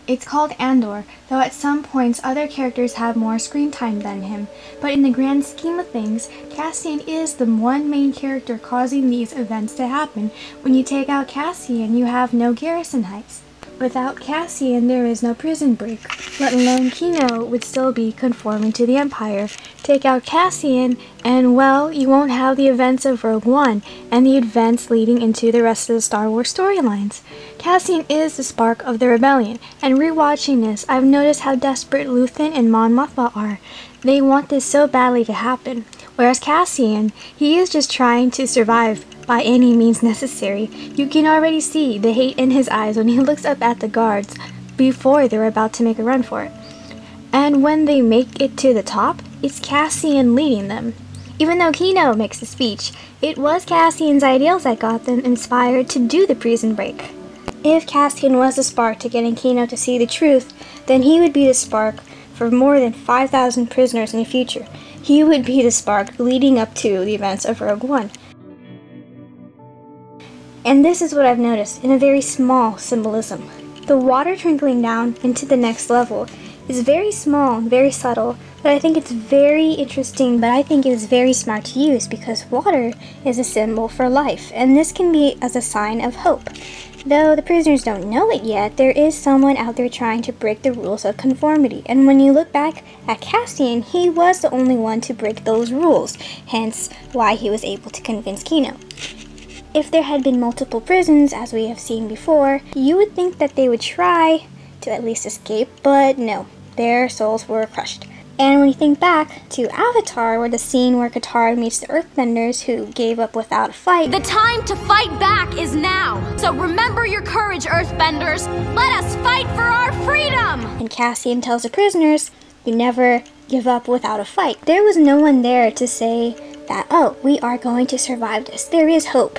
It's called Andor, though at some points other characters have more screen time than him, but in the grand scheme of things, Cassian is the one main character causing these events to happen. When you take out Cassian, you have no garrison heist. Without Cassian, there is no prison break, let alone Kino would still be conforming to the Empire. Take out Cassian, and well, you won't have the events of Rogue One, and the events leading into the rest of the Star Wars storylines. Cassian is the spark of the rebellion, and rewatching this, I've noticed how desperate Luthen and Mon are. They want this so badly to happen. Whereas Cassian, he is just trying to survive by any means necessary. You can already see the hate in his eyes when he looks up at the guards before they're about to make a run for it. And when they make it to the top, it's Cassian leading them. Even though Kino makes the speech, it was Cassian's ideals that got them inspired to do the prison break. If Cassian was the spark to getting Kino to see the truth, then he would be the spark for more than 5,000 prisoners in the future. He would be the spark leading up to the events of Rogue One. And this is what I've noticed in a very small symbolism. The water trickling down into the next level is very small, very subtle, but I think it's very interesting, but I think it is very smart to use because water is a symbol for life, and this can be as a sign of hope. Though the prisoners don't know it yet, there is someone out there trying to break the rules of conformity, and when you look back at Cassian, he was the only one to break those rules, hence why he was able to convince Kino. If there had been multiple prisons, as we have seen before, you would think that they would try to at least escape, but no, their souls were crushed. And when you think back to Avatar, where the scene where Katara meets the Earthbenders who gave up without a fight. The time to fight back is now! So remember your courage, Earthbenders! Let us fight for our freedom! And Cassian tells the prisoners, you never give up without a fight. There was no one there to say that, oh, we are going to survive this. There is hope.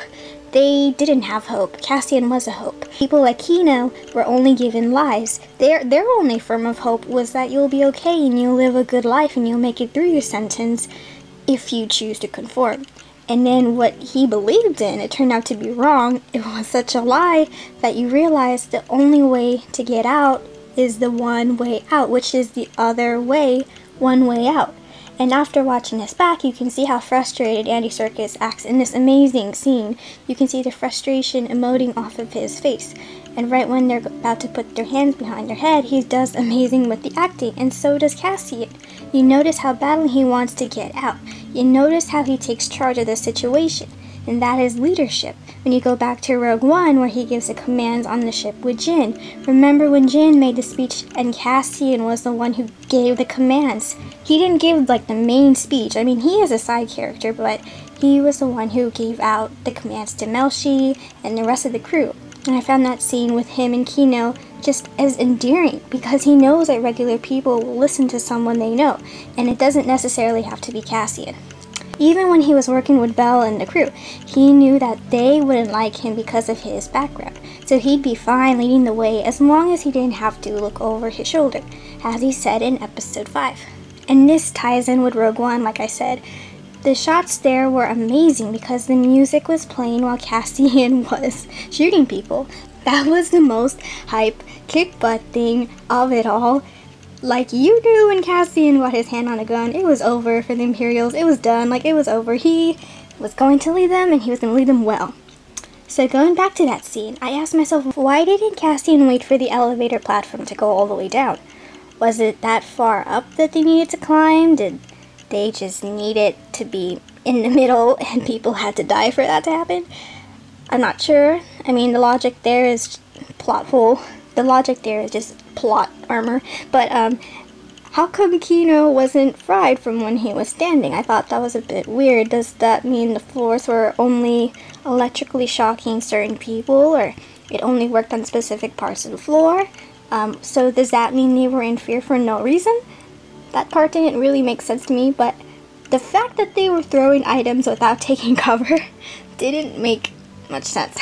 They didn't have hope. Cassian was a hope. People like Kino were only given lies. Their only form of hope was that you'll be okay and you'll live a good life and you'll make it through your sentence if you choose to conform. And then what he believed in, it turned out to be wrong. It was such a lie that you realize the only way to get out is the one way out, which is the other way, one way out. And after watching this back, you can see how frustrated Andy Serkis acts in this amazing scene. You can see the frustration emoting off of his face. And right when they're about to put their hands behind their head, he does amazing with the acting, and so does Cassian. You notice how badly he wants to get out. You notice how he takes charge of the situation, and that is leadership. When you go back to Rogue One, where he gives the commands on the ship with Jin. Remember when Jin made the speech and Cassian was the one who gave the commands? He didn't give like the main speech. I mean, he is a side character, but he was the one who gave out the commands to Melshi and the rest of the crew. And I found that scene with him and Kino just as endearing because he knows that regular people will listen to someone they know, and it doesn't necessarily have to be Cassian. Even when he was working with Bell and the crew, he knew that they wouldn't like him because of his background, so he'd be fine leading the way as long as he didn't have to look over his shoulder, as he said in episode 5. And this ties in with Rogue One, like I said. The shots there were amazing because the music was playing while Cassian was shooting people. That was the most hype, kick butt thing of it all. Like, you knew when Cassian got his hand on a gun, it was over for the Imperials. It was done. Like, it was over. He was going to lead them, and he was going to lead them well. So going back to that scene, I asked myself, why didn't Cassian wait for the elevator platform to go all the way down? Was it that far up that they needed to climb? Did they just need it to be in the middle, and people had to die for that to happen? I'm not sure. I mean, the logic there is plot hole. The logic there is just plot armor, but how come Kino wasn't fried from when he was standing? I thought that was a bit weird. Does that mean the floors were only electrically shocking certain people, or it only worked on specific parts of the floor? So does that mean they were in fear for no reason? That part didn't really make sense to me, but the fact that they were throwing items without taking cover didn't make much sense.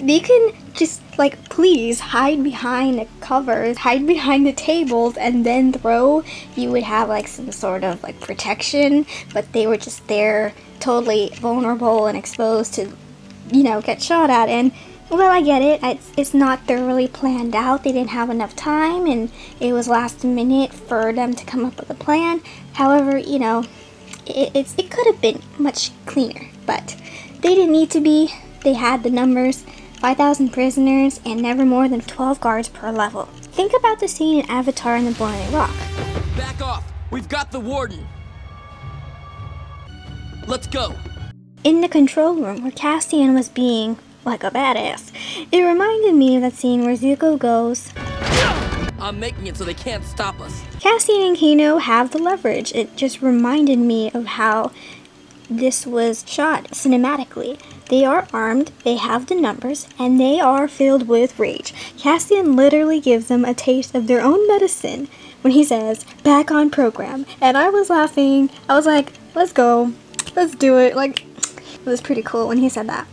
They can just, like, please hide behind the covers, hide behind the tables, and then throw. You would have, like, some sort of, like, protection, but they were just there totally vulnerable and exposed to, you know, get shot at. And Well, I get it. It's not thoroughly planned out. They didn't have enough time, and it was last minute for them to come up with a plan. However, you know, it could have been much cleaner, but they didn't need to be. They had the numbers, 5,000 prisoners, and never more than 12 guards per level. Think about the scene in Avatar and the Boiling Rock. Back off! We've got the warden! Let's go! In the control room where Cassian was being like a badass, it reminded me of that scene where Zuko goes, I'm making it so they can't stop us. Cassian and Kino have the leverage. It just reminded me of how this was shot cinematically. They are armed, they have the numbers, and they are filled with rage. Cassian literally gives them a taste of their own medicine when he says, back on program. And I was laughing. I was like, let's go. Let's do it. Like, it was pretty cool when he said that.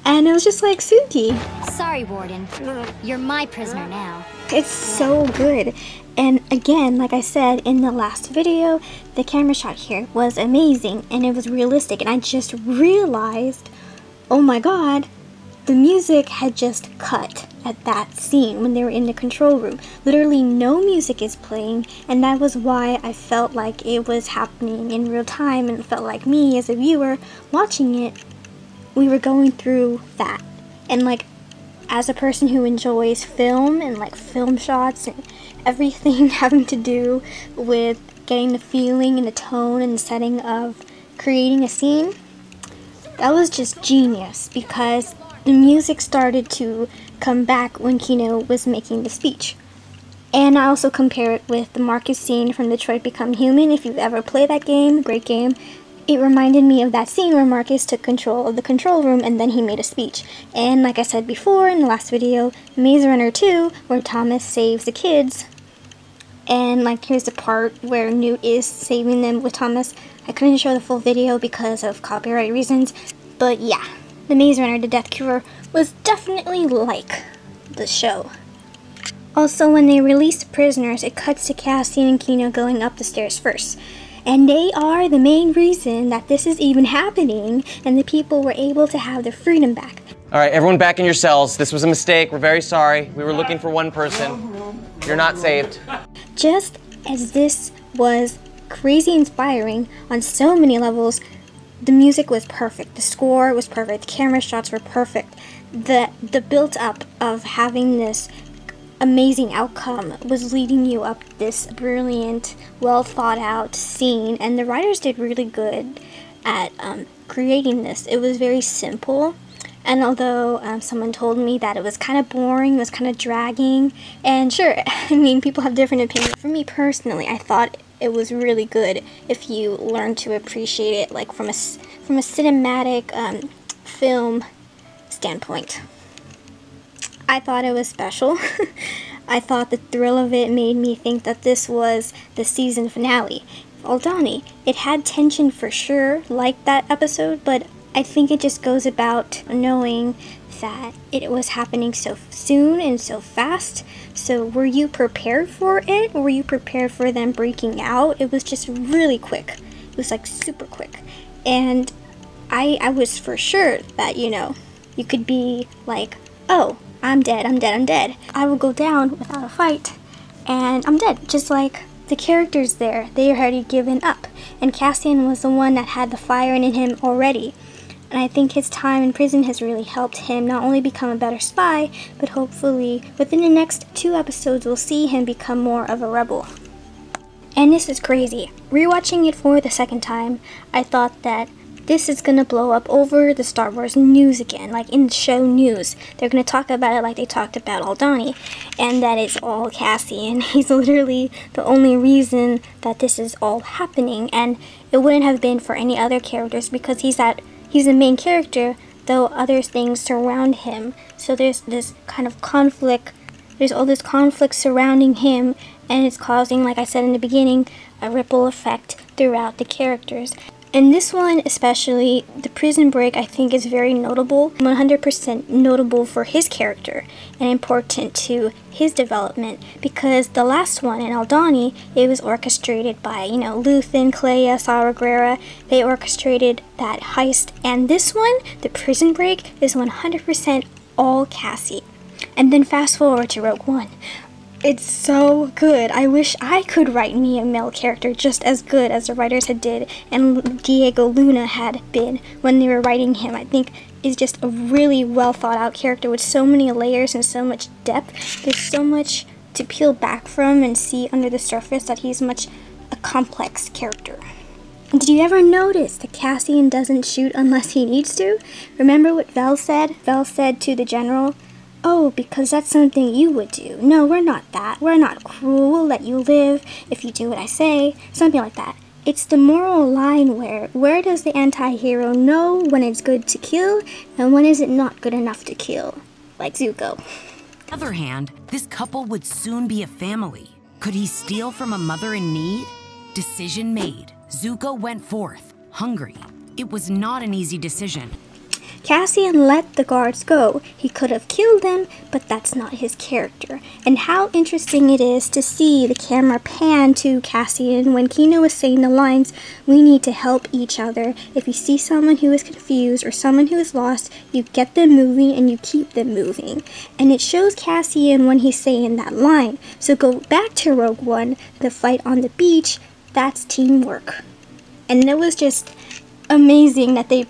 And it was just like, Suki. Sorry, Warden. You're my prisoner now. It's so good. And again, like I said in the last video, the camera shot here was amazing and it was realistic. And I just realized, oh my god, the music had just cut at that scene when they were in the control room. Literally no music is playing, and that was why I felt like it was happening in real time, and it felt like me as a viewer watching it, we were going through that. And like, as a person who enjoys film and like film shots and everything having to do with getting the feeling and the tone and the setting of creating a scene, that was just genius, because the music started to come back when Kino was making the speech. And I also compare it with the Marcus scene from Detroit Become Human. If you've ever played that game, great game, it reminded me of that scene where Marcus took control of the control room and then he made a speech. And like I said before in the last video, Maze Runner 2, where Thomas saves the kids. And like, here's the part where Newt is saving them with Thomas. I couldn't show the full video because of copyright reasons, but yeah, the Maze Runner, the Death Cure, was definitely like the show. Also, when they release the prisoners, it cuts to Cassian and Kino going up the stairs first. And they are the main reason that this is even happening, and the people were able to have their freedom back. All right, everyone back in your cells. This was a mistake. We're very sorry. We were looking for one person. You're not saved. Just as this was crazy inspiring on so many levels, the music was perfect, the score was perfect, the camera shots were perfect. The build up of having this amazing outcome was leading you up this brilliant, well thought out scene, and the writers did really good at creating this. It was very simple, and although someone told me that it was kind of boring, it was kind of dragging, and sure, I mean, people have different opinions. For me personally, I thought it was really good if you learn to appreciate it like from a cinematic film standpoint. I thought it was special. I thought the thrill of it made me think that this was the season finale. Aldani, it had tension for sure, like that episode, but I think it just goes about knowing that it was happening so soon and so fast. So were you prepared for it? Were you prepared for them breaking out? It was just really quick. It was like super quick. And I was for sure that, you know, you could be like, oh, I'm dead, I'm dead, I'm dead. I will go down without a fight, and I'm dead. Just like the characters there, they had already given up. And Cassian was the one that had the fire in him already. And I think his time in prison has really helped him not only become a better spy, but hopefully within the next 2 episodes we'll see him become more of a rebel. And this is crazy. Rewatching it for the second time, I thought that this is gonna blow up over the Star Wars news again, like in the show news. They're gonna talk about it like they talked about Aldani, and that it's all Cassian. He's literally the only reason that this is all happening, and it wouldn't have been for any other characters because he's the main character, though other things surround him. So there's this kind of conflict, there's all this conflict surrounding him, and it's causing, like I said in the beginning, a ripple effect throughout the characters. And this one especially, the prison break, I think is very notable, 100% notable for his character and important to his development, because the last one in Aldani, it was orchestrated by, you know, Luthen, Clea, Saw Gerrera. They orchestrated that heist, and this one, the prison break, is 100% all Cassian. And then fast forward to Rogue One. It's so good. I wish I could write me a male character just as good as the writers had did and Diego Luna had been when they were writing him. I think is just a really well thought out character with so many layers and so much depth. There's so much to peel back from and see under the surface that he's much a complex character. And did you ever notice that Cassian doesn't shoot unless he needs to? Remember what Vel said? Vel said to the general, "Oh, because that's something you would do. No, we're not that. We're not cruel. We'll let you live if you do what I say." Something like that. It's the moral line where does the anti-hero know when it's good to kill and when is it not good enough to kill? Like Zuko. On the other hand, this couple would soon be a family. Could he steal from a mother in need? Decision made. Zuko went forth, hungry. It was not an easy decision. Cassian let the guards go. He could have killed them, but that's not his character. And how interesting it is to see the camera pan to Cassian when Kino was saying the lines, "We need to help each other. If you see someone who is confused or someone who is lost, you get them moving and you keep them moving." And it shows Cassian when he's saying that line. So go back to Rogue One, the fight on the beach, that's teamwork. And it was just amazing that they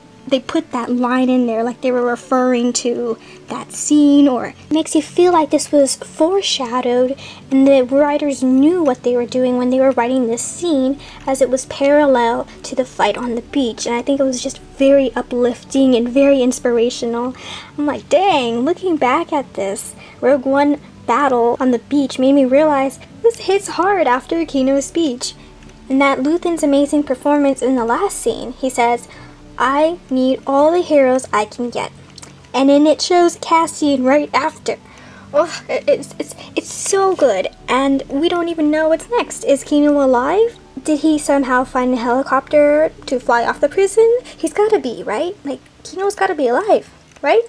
put that line in there like they were referring to that scene, or it makes you feel like this was foreshadowed and the writers knew what they were doing when they were writing this scene, as it was parallel to the fight on the beach. And I think it was just very uplifting and very inspirational. I'm like, dang, looking back at this Rogue One battle on the beach made me realize this hits hard after Kino's speech. And that Luthen's amazing performance in the last scene, he says, "I need all the heroes I can get." And then it shows Cassian right after. Oh, it's so good. And we don't even know what's next. Is Kino alive? Did he somehow find a helicopter to fly off the prison? He's gotta be, right? Like, Kino's gotta be alive, right?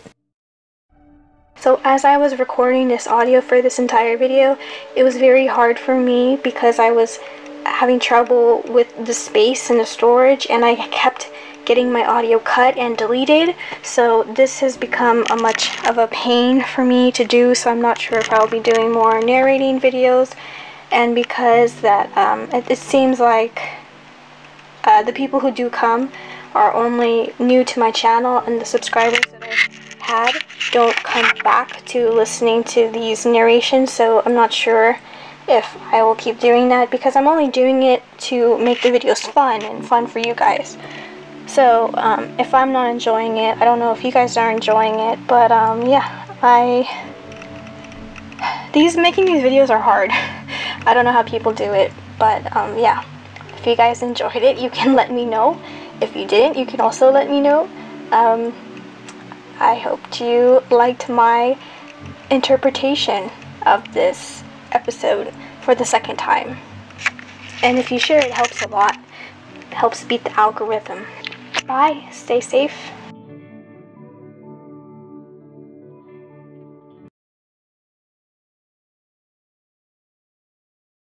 So as I was recording this audio for this entire video, it was very hard for me because I was having trouble with the space and the storage, and I kept getting my audio cut and deleted, so this has become a much of a pain for me to do, so I'm not sure if I'll be doing more narrating videos. And because that it seems like the people who do come are only new to my channel, and the subscribers that I've had don't come back to listening to these narrations, so I'm not sure if I will keep doing that because I'm only doing it to make the videos fun and fun for you guys. So if I'm not enjoying it, I don't know if you guys are enjoying it, but yeah, making these videos are hard. I don't know how people do it, but yeah, if you guys enjoyed it, you can let me know. If you didn't, you can also let me know. I hope you liked my interpretation of this episode for the second time, and if you share it helps a lot. It helps beat the algorithm. Bye, stay safe.